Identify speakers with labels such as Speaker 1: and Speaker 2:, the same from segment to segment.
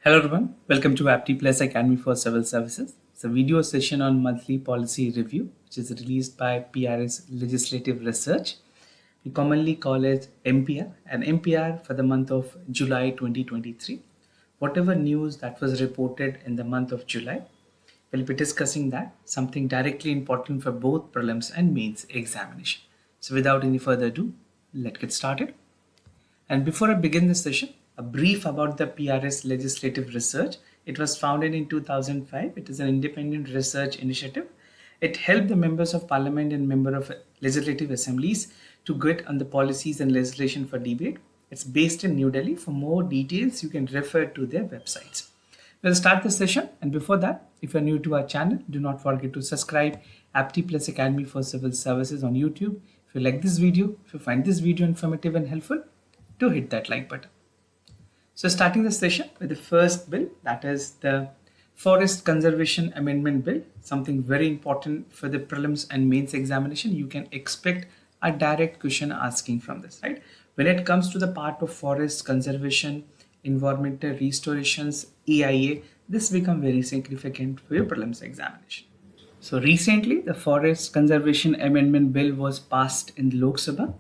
Speaker 1: Hello everyone, welcome to Apti Plus Academy for Civil Services. It's a video session on monthly policy review, which is released by PRS Legislative Research. We commonly call it MPR, and MPR for the month of July 2023. Whatever news that was reported in the month of July, we'll be discussing that, something directly important for both prelims and mains examination. So without any further ado, let's get started. And before I begin this session, a brief about the PRS Legislative Research. It was founded in 2005. It is an independent research initiative. It helped the members of parliament and member of legislative assemblies to get on the policies and legislation for debate. It's based in New Delhi. For more details, you can refer to their websites. We'll start the session, and before that, if you're new to our channel, do not forget to subscribe Apti Plus Academy for Civil Services on YouTube. If you like this video, if you find this video informative and helpful, do hit that like button. So starting the session with the first bill, that is the Forest Conservation Amendment Bill, something very important for the prelims and mains examination. You can expect a direct question asking from this, right? When it comes to the part of forest conservation, environmental restorations, EIA, this become very significant for your prelims examination. So recently, the Forest Conservation Amendment Bill was passed in the Lok Sabha.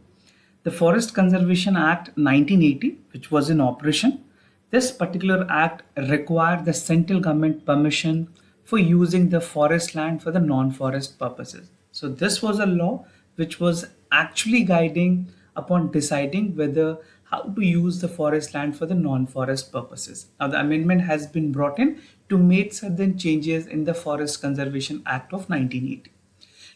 Speaker 1: The Forest Conservation Act 1980, which was in operation, this particular act required the central government permission for using the forest land for the non-forest purposes. So this was a law which was actually guiding upon deciding whether how to use the forest land for the non-forest purposes. Now the amendment has been brought in to make certain changes in the Forest Conservation Act of 1980.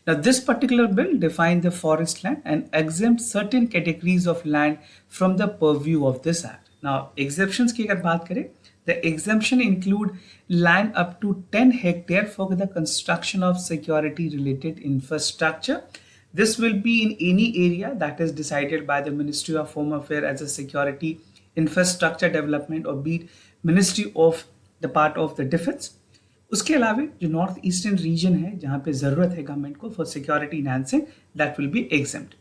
Speaker 1: Now, this particular bill defined the forest land and exempts certain categories of land from the purview of this act. Now, exceptions की अगर बात करें, the exemption include land up to 10 hectare for the construction of security-related infrastructure. This will be in any area that is decided by the Ministry of Home Affairs as a security infrastructure development, or be it Ministry of the part of the defense. उसके अलावा जो north eastern region है जहां पे जरूरत है government को for security enhancing, that will be exempt.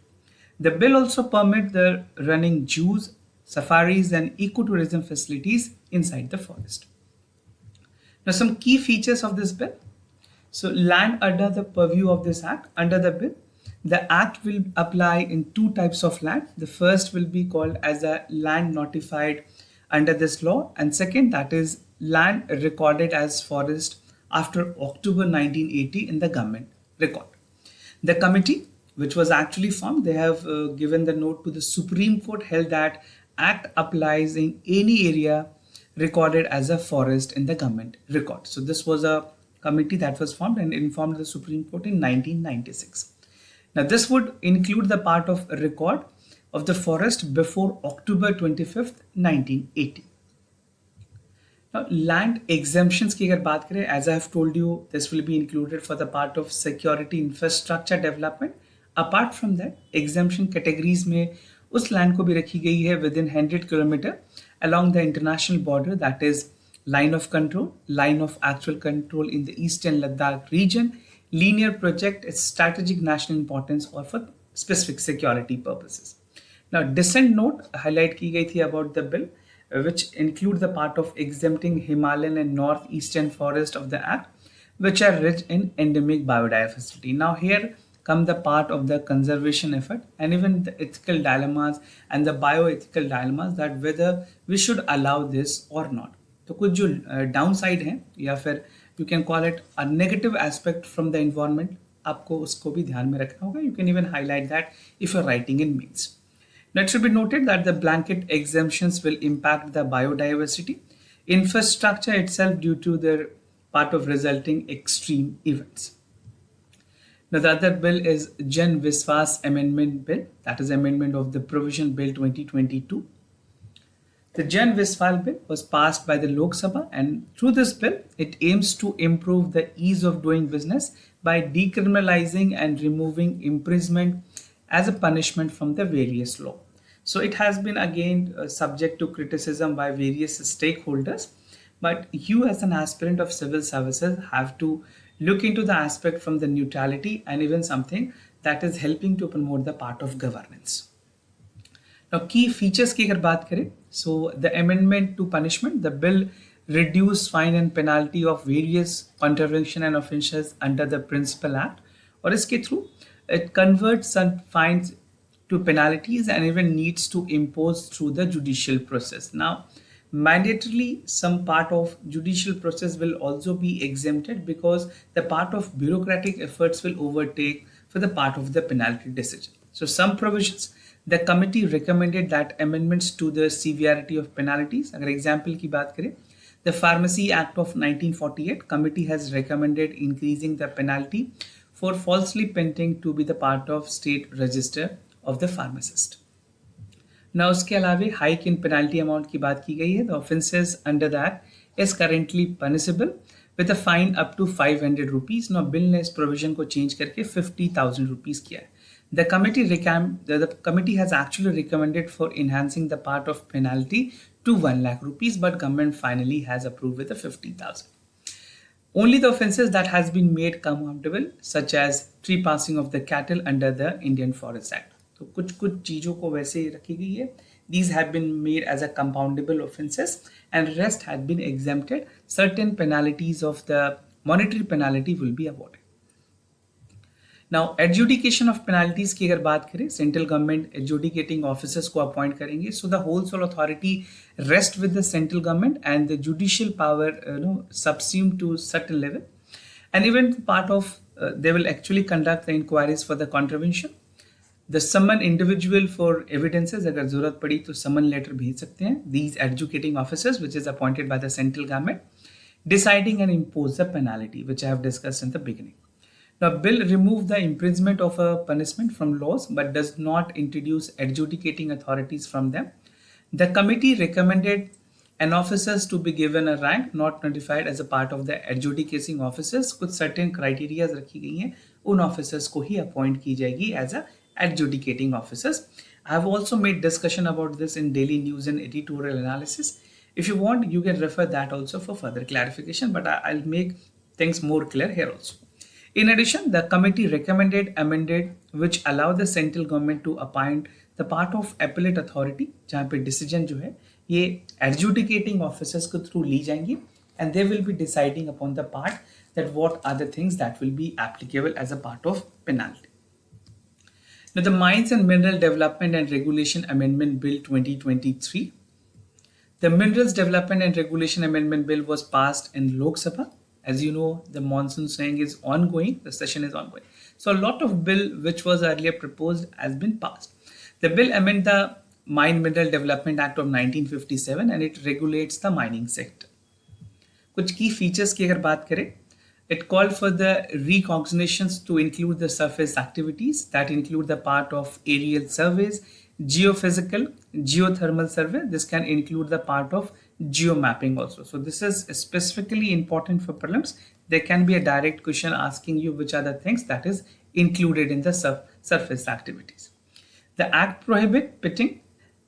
Speaker 1: The bill also permit the running juice, safaris and ecotourism facilities inside the forest. Now some key features of this bill. So land under the purview of this act, under the bill, the act will apply in two types of land. The first will be called as a land notified under this law, and second, that is land recorded as forest after October 1980 in the government record. The committee, which was actually formed, they have given the note to the Supreme Court, held that act applies in any area recorded as a forest in the government record. So this was a committee that was formed and informed the Supreme Court in 1996. Now this would include the part of record of the forest before October 25th, 1980. Now, land exemptions की अगर बात करें, as I have told you, this will be included for the part of security infrastructure development. Apart from that, exemption categories में उस land को भी रखी गई है within 100 kilometer along the international border, that is line of control, line of actual control in the eastern Ladakh region, linear project, its strategic national importance or for specific security purposes. Now, dissent note highlight की गई थी about the bill, which include the part of exempting Himalayan and northeastern forest of the act, which are rich in endemic biodiversity. Now here come the part of the conservation effort and even the ethical dilemmas and the bioethical dilemmas, that whether we should allow this or not. तो कुछ जो downside हैं या फिर you can call it a negative aspect from the environment, आपको उसको भी ध्यान में रखना होगा. You can even highlight that if you're writing in mains. Now it should be noted that the blanket exemptions will impact the biodiversity, infrastructure itself due to their part of resulting extreme events. Now the other bill is Jan Viswas Amendment Bill, that is Amendment of the Provision Bill 2022. The Jan Viswal Bill was passed by the Lok Sabha, and through this bill, it aims to improve the ease of doing business by decriminalizing and removing imprisonment as a punishment from the various law. So it has been again subject to criticism by various stakeholders, but you as an aspirant of civil services have to look into the aspect from the neutrality and even something that is helping to promote the part of governance. Now key features की अगर बात करें, so the amendment to punishment, the bill reduce fine and penalty of various contravention and offences under the Principal Act, और इसके through it converts some fines to penalties and even needs to impose through the judicial process. Now, mandatorily, some part of judicial process will also be exempted because the part of bureaucratic efforts will overtake for the part of the penalty decision. So some provisions, the committee recommended that amendments to the severity of penalties. अगर example की बात करें, the Pharmacy Act of 1948 committee has recommended increasing the penalty for falsely printing to be the part of state register of the pharmacist. Now, उसके अलावा hike in penalty amount की बात की गई है. The offences under that is currently punishable with a fine up to 500 rupees. Now bill ने इस provision को चेंज करके 50,000 रुपीज किया है. The committee has actually recommended for enhancing the part of penalty to 1 lakh rupees, but government finally has approved with the 50,000. Only the offences that has been made commutable, such as trespassing of the cattle under the Indian Forest Act. तो कुछ चीज़ों को वैसे ही रखी गई है. These have been made as a compoundable offences and rest had been exempted. Certain penalties of the monetary penalty will be awarded. Now, adjudication of penalties की अगर बात करें, सेंट्रल गवर्नमेंट adjudicating officers को अपॉइंट करेंगे. So the whole sole authority rest with the central government and the judicial power subsumed to certain level. And even part of they will actually conduct the inquiries for the contravention. The summon individual for evidences, अगर जरूरत पड़ी तो summon letter भेज सकते हैं. These adjudicating officers, which is appointed by the central government, deciding and impose the penalty, which I have discussed in the beginning. Now, bill remove the imprisonment of a punishment from laws, but does not introduce adjudicating authorities from them. The committee recommended an officers to be given a rank not notified as a part of the adjudicating officers. कुछ certain criteria रखी गई हैं, उन officers को ही appoint की जाएगी as a adjudicating officers. I have also made discussion about this in daily news and editorial analysis. If you want, you can refer that also for further clarification, but I'll make things more clear here also. In addition, the committee recommended amended which allow the central government to appoint the part of appellate authority, जहाँ पे decision जो है ये adjudicating officers के through ली जाएंगी and they will be deciding upon the part that what are the things that will be applicable as a part of penalty. Now, the Mines and Mineral Development and Regulation Amendment Bill 2023. The Minerals Development and Regulation Amendment Bill was passed in Lok Sabha. As you know, the monsoon swing is ongoing, the session is ongoing. So a lot of bill which was earlier proposed has been passed. The bill amends the Mine Mineral Development Act of 1957 and it regulates the mining sector. कुछ key features की अगर बात करें, it called for the recognitions to include the surface activities that include the part of aerial surveys, geophysical, geothermal survey. This can include the part of geomapping also. So this is specifically important for prelims. There can be a direct question asking you which are the things that is included in the surface activities. The act prohibit pitting,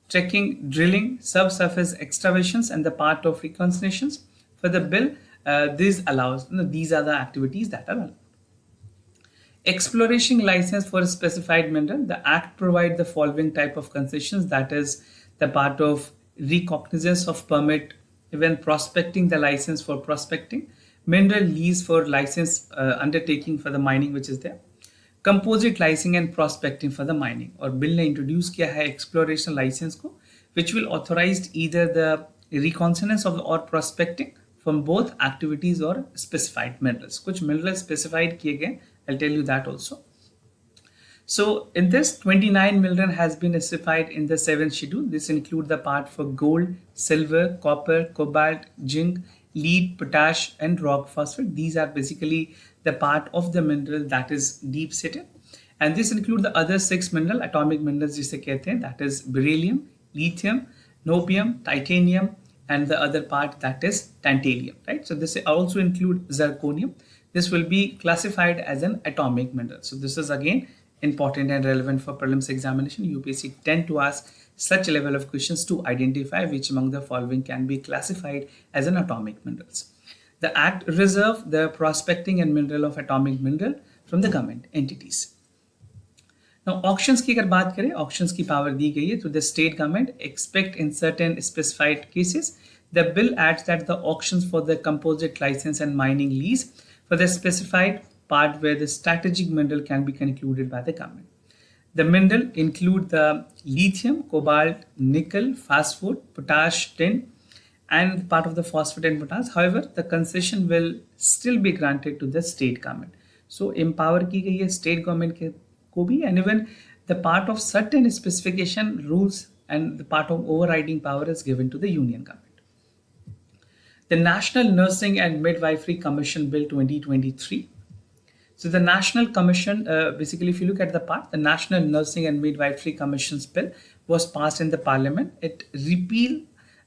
Speaker 1: trekking, drilling, subsurface excavations and the part of reconnaissance. For the bill, this allows, these are the activities that are allowed. Exploration license for a specified mineral. The act provides the following type of concessions, that is the part of recognizance of permit, even prospecting the license for prospecting, mineral lease for license undertaking for the mining which is there, composite licensing and prospecting for the mining. और bill ने introduce किया है exploration license को, which will authorize either the reconnaissance of or prospecting from both activities or specified minerals. कुछ minerals specified किए गए, I'll tell you that also. So in this, 29 mineral has been specified in the 7th schedule. This include the part for gold, silver, copper, cobalt, zinc, lead, potash and rock phosphate. These are basically the part of the mineral that is deep seated. And this include the other 6 mineral, atomic minerals जिसे कहते हैं, that is beryllium, lithium, niobium, titanium, and the other part that is tantalum, right? So this also include zirconium. This will be classified as an atomic mineral. So this is again important and relevant for prelims examination. UPSC tend to ask such a level of questions to identify which among the following can be classified as an atomic minerals. The act reserve the prospecting and mineral of atomic mineral from the government entities. Now auctions की अगर बात करें, auctions की power दी गई है to the state government except in certain specified cases. The bill adds that the auctions for the composite license and mining lease for the specified part where the strategic mineral can be concluded by the government. The mineral include the lithium, cobalt, nickel, phosphate, potash, tin, and part of the phosphate and potash. However, the concession will still be granted to the state government. So empower की गई है state government को भी, and even the part of certain specification rules and the part of overriding power is given to the union government. The National Nursing and Midwifery Commission Bill 2023. So the National Commission, basically if you look at the part, the National Nursing and Midwifery Commission's bill was passed in the parliament. It repealed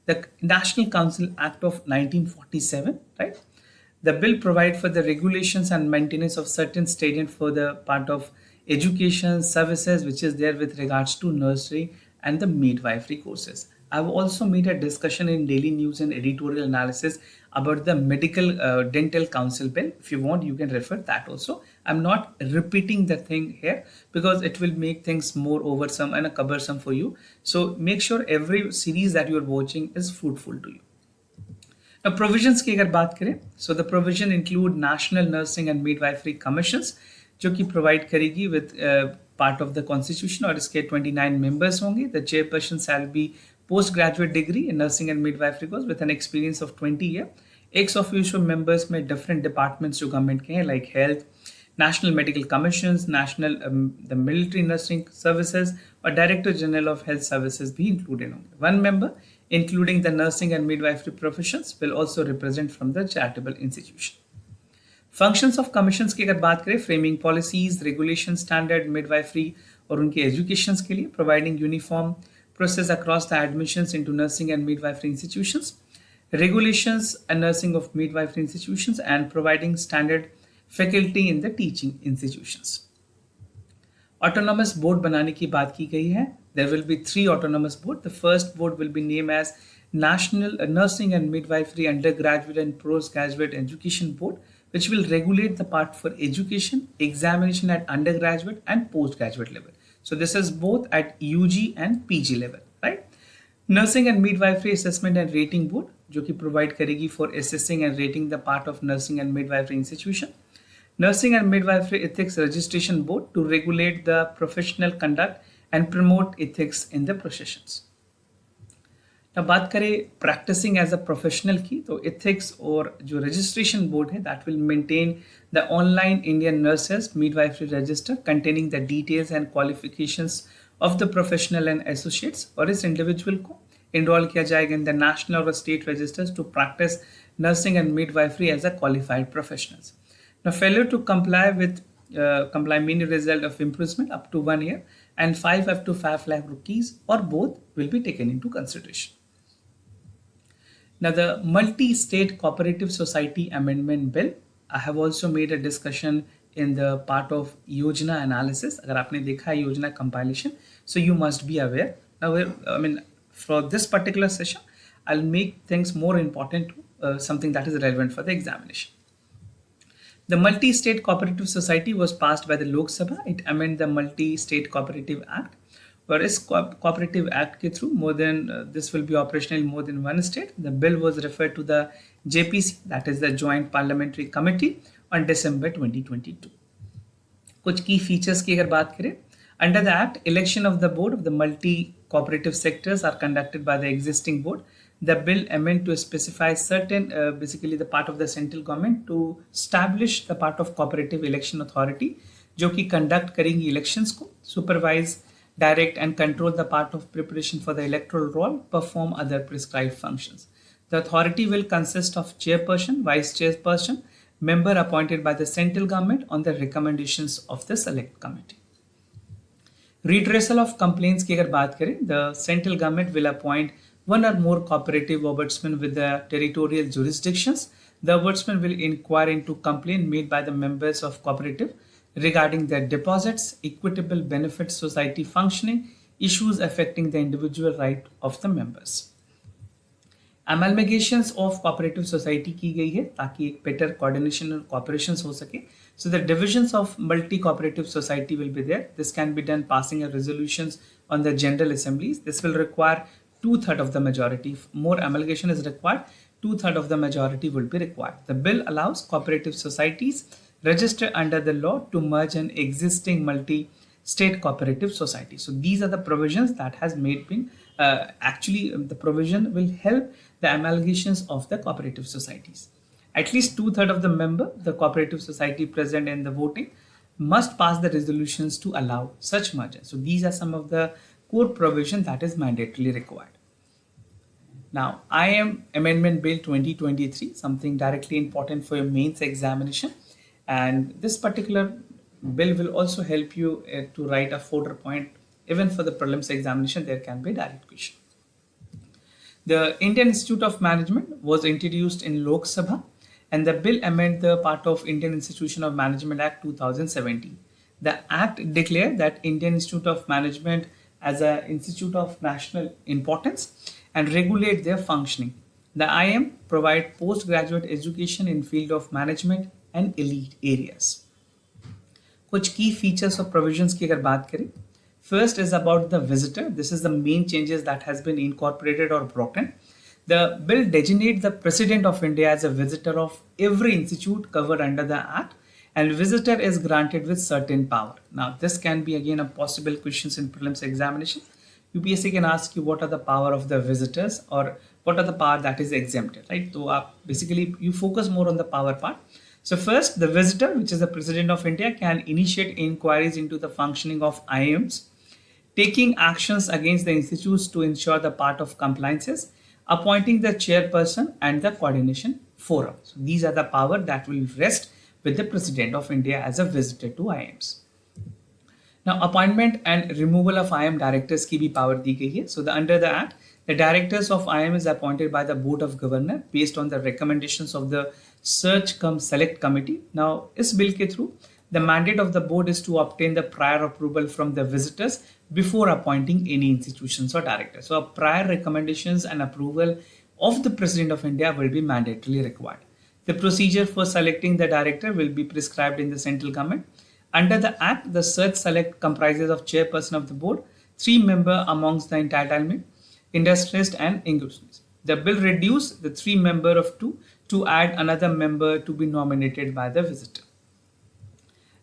Speaker 1: the National Council Act of 1947, right? The bill provides for the regulations and maintenance of certain stadium for the part of education services, which is there with regards to nursery and the midwifery courses. I've also made a discussion in Daily News and editorial analysis about the Medical Dental Council bill. If you want, you can refer that also. I'm not repeating the thing here because it will make things more oversome and cumbersome for you. So make sure every series that you're watching is fruitful to you. Now provisions की अगर बात करें, so the provision include National Nursing and Midwifery Commissions जो कि provide करेगी with part of the constitution और इसके 29 members होंगे. The chairperson shall be postgraduate degree in nursing and midwifery course with an experience of 20 years. Ex officio members में different departments जो government के हैं like health, national medical commissions, national the military nursing services और director general of health services भी included होंगे. One member including the nursing and midwifery professions will also represent from the charitable institution. Functions of commissions की अगर बात करें, framing policies, regulation standard, midwifery और उनके educations के लिए, providing uniform process across the admissions into nursing and midwifery institutions, regulations and nursing of midwifery institutions, and providing standard faculty in the teaching institutions. Autonomous board बनाने की बात की गई है. There will be 3 autonomous board. The first board will be named as National Nursing and Midwifery Undergraduate and Postgraduate Education Board, which will regulate the part for education, examination at undergraduate and postgraduate level. So this is both at UG and PG level, right? Nursing and Midwifery Assessment and Rating Board, जो कि provide करेगी for assessing and rating the part of nursing and midwifery institution. Nursing and Midwifery Ethics Registration Board to regulate the professional conduct and promote ethics in the professions. Now बात करें practicing as a professional की, तो ethics और जो registration board है that will maintain the online Indian nurses midwifery register containing the details and qualifications of the professional and associates और इस individual को enroll किया जाएगा in the national or state registers to practice nursing and midwifery as a qualified professionals. Now failure to comply with mean result of imprisonment up to 1 year and 5 up to 5 lakh rupees or both will be taken into consideration. Now the Multi-State Cooperative Society Amendment Bill, I have also made a discussion in the part of Yojana analysis. अगर आपने देखा है Yojana compilation, so you must be aware. Now, I mean, for this particular session, I'll make things more important to something that is relevant for the examination. The Multi-State Cooperative Society was passed by the Lok Sabha. It amended the Multi-State Cooperative Act. Whereas Cooperative Act के through more than this will be operational in more than one state. The bill was referred to the JPC, that is the Joint Parliamentary Committee, on December 2022. कुछ key features की अगर बात करें, under the Act, election of the board of the multi-cooperative sectors are conducted by the existing board. The bill amended to specify certain, basically the part of the central government to establish the part of cooperative election authority, जो कि conduct करेंगी elections को, supervise, direct and control the part of preparation for the electoral roll, perform other prescribed functions. The authority will consist of chairperson, vice chairperson, member appointed by the central government on the recommendations of the select committee. Redressal of complaints की अगर बात करें, the central government will appoint one or more cooperative ombudsmen with the territorial jurisdictions. The ombudsman will inquire into complaint made by the members of cooperative regarding their deposits, equitable benefit society functioning, issues affecting the individual right of the members. Amalgamations of cooperative society की गई है ताकि एक better coordination और cooperations हो सके. So the divisions of multi-cooperative society will be there. This can be done passing a resolutions on the general assemblies. This will require 2/3 of the majority. If more amalgamation is required, 2/3 of the majority will be required. The bill allows cooperative societies registered under the law to merge an existing multi-state cooperative society. So these are the provisions that has made been the provision will help the amalgamations of the cooperative societies. At least 2/3 of the member, the cooperative society present in the voting, must pass the resolutions to allow such merger. So these are some of the core provisions that is mandatorily required. Now, IM Amendment Bill 2023, something directly important for your mains examination. And this particular bill will also help you to write a fodder point. Even for the prelims examination, there can be direct question. The Indian Institute of Management was introduced in Lok Sabha, and the bill amended the part of Indian Institution of Management Act 2017. The act declared that Indian Institute of Management as an institute of national importance and regulate their functioning. The IM provide postgraduate education in field of management and elite areas. कुछ key features or provisions की अगर बात करें, first is about the visitor. This is the main changes that has been incorporated or brought in. The bill designates the President of India as a visitor of every institute covered under the Act, and visitor is granted with certain power. Now, this can be again a possible questions in prelims examination. UPSC can ask you what are the power of the visitors or what are the power that is exempted, right? So basically you focus more on the power part. So first, the visitor, which is the President of India, can initiate inquiries into the functioning of IIMs, taking actions against the institutes to ensure the part of compliances, appointing the chairperson and the coordination forum. So these are the power that will rest with the President of India as a visitor to IIMs. Now, appointment and removal of IIM directors की भी power दी गई है. So under the Act, the directors of IIM is appointed by the Board of Governors based on the recommendations of the Search cum Select Committee. Now, इस bill के through, the mandate of the board is to obtain the prior approval from the visitors before appointing any institutions or directors. So, prior recommendations and approval of the President of India will be mandatorily required. The procedure for selecting the director will be prescribed in the central government. Under the Act, the Search Select comprises of chairperson of the board, 3 members amongst the entitlement, industrialist and inclusionists. The bill reduced the 3 member of 2 to add another member to be nominated by the visitor.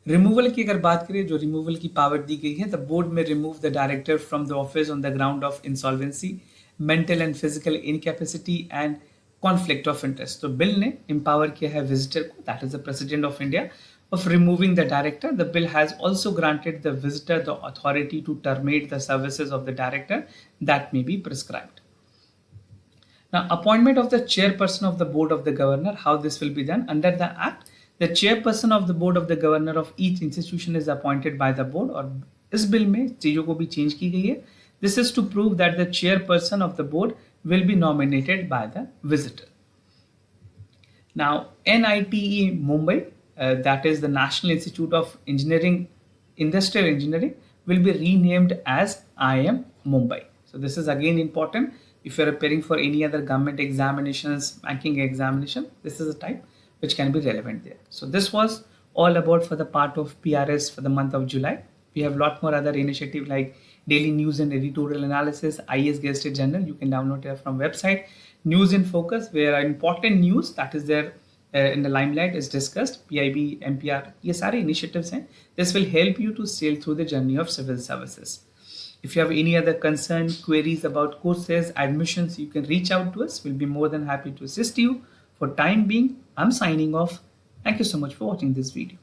Speaker 1: Removal की अगर बात करें, जो removal की power दी गई है, the board में remove the director from the office on the ground of insolvency, mental and physical incapacity and conflict of interest. तो बिल ने एम्पावर किया है विजिटर को, that is the president of India, of removing the director. The bill has also granted the visitor the authority to terminate the services of the director that may be prescribed. Now, appointment of the chairperson of the board of the governor, how this will be done? Under the Act, the chairperson of the board of the governor of each institution is appointed by the board. और इस bill में चीजों को भी change की गई है. This is to prove that the chairperson of the board will be nominated by the visitor. Now, NITE Mumbai, that is the National Institute of Engineering, Industrial Engineering, will be renamed as IIM Mumbai. So this is again important. If you are preparing for any other government examinations, banking examination, this is a type which can be relevant there. So this was all about for the part of PRS for the month of July. We have a lot more other initiatives like daily news and editorial analysis, IAS Guested Journal. You can download it from website. News in Focus, where important news that is there in the limelight is discussed. PIB, MPR, ये सारे initiatives हैं. This will help you to sail through the journey of civil services. If you have any other concern, queries about courses, admissions, you can reach out to us. We'll be more than happy to assist you. For time being, I'm signing off. Thank you so much for watching this video.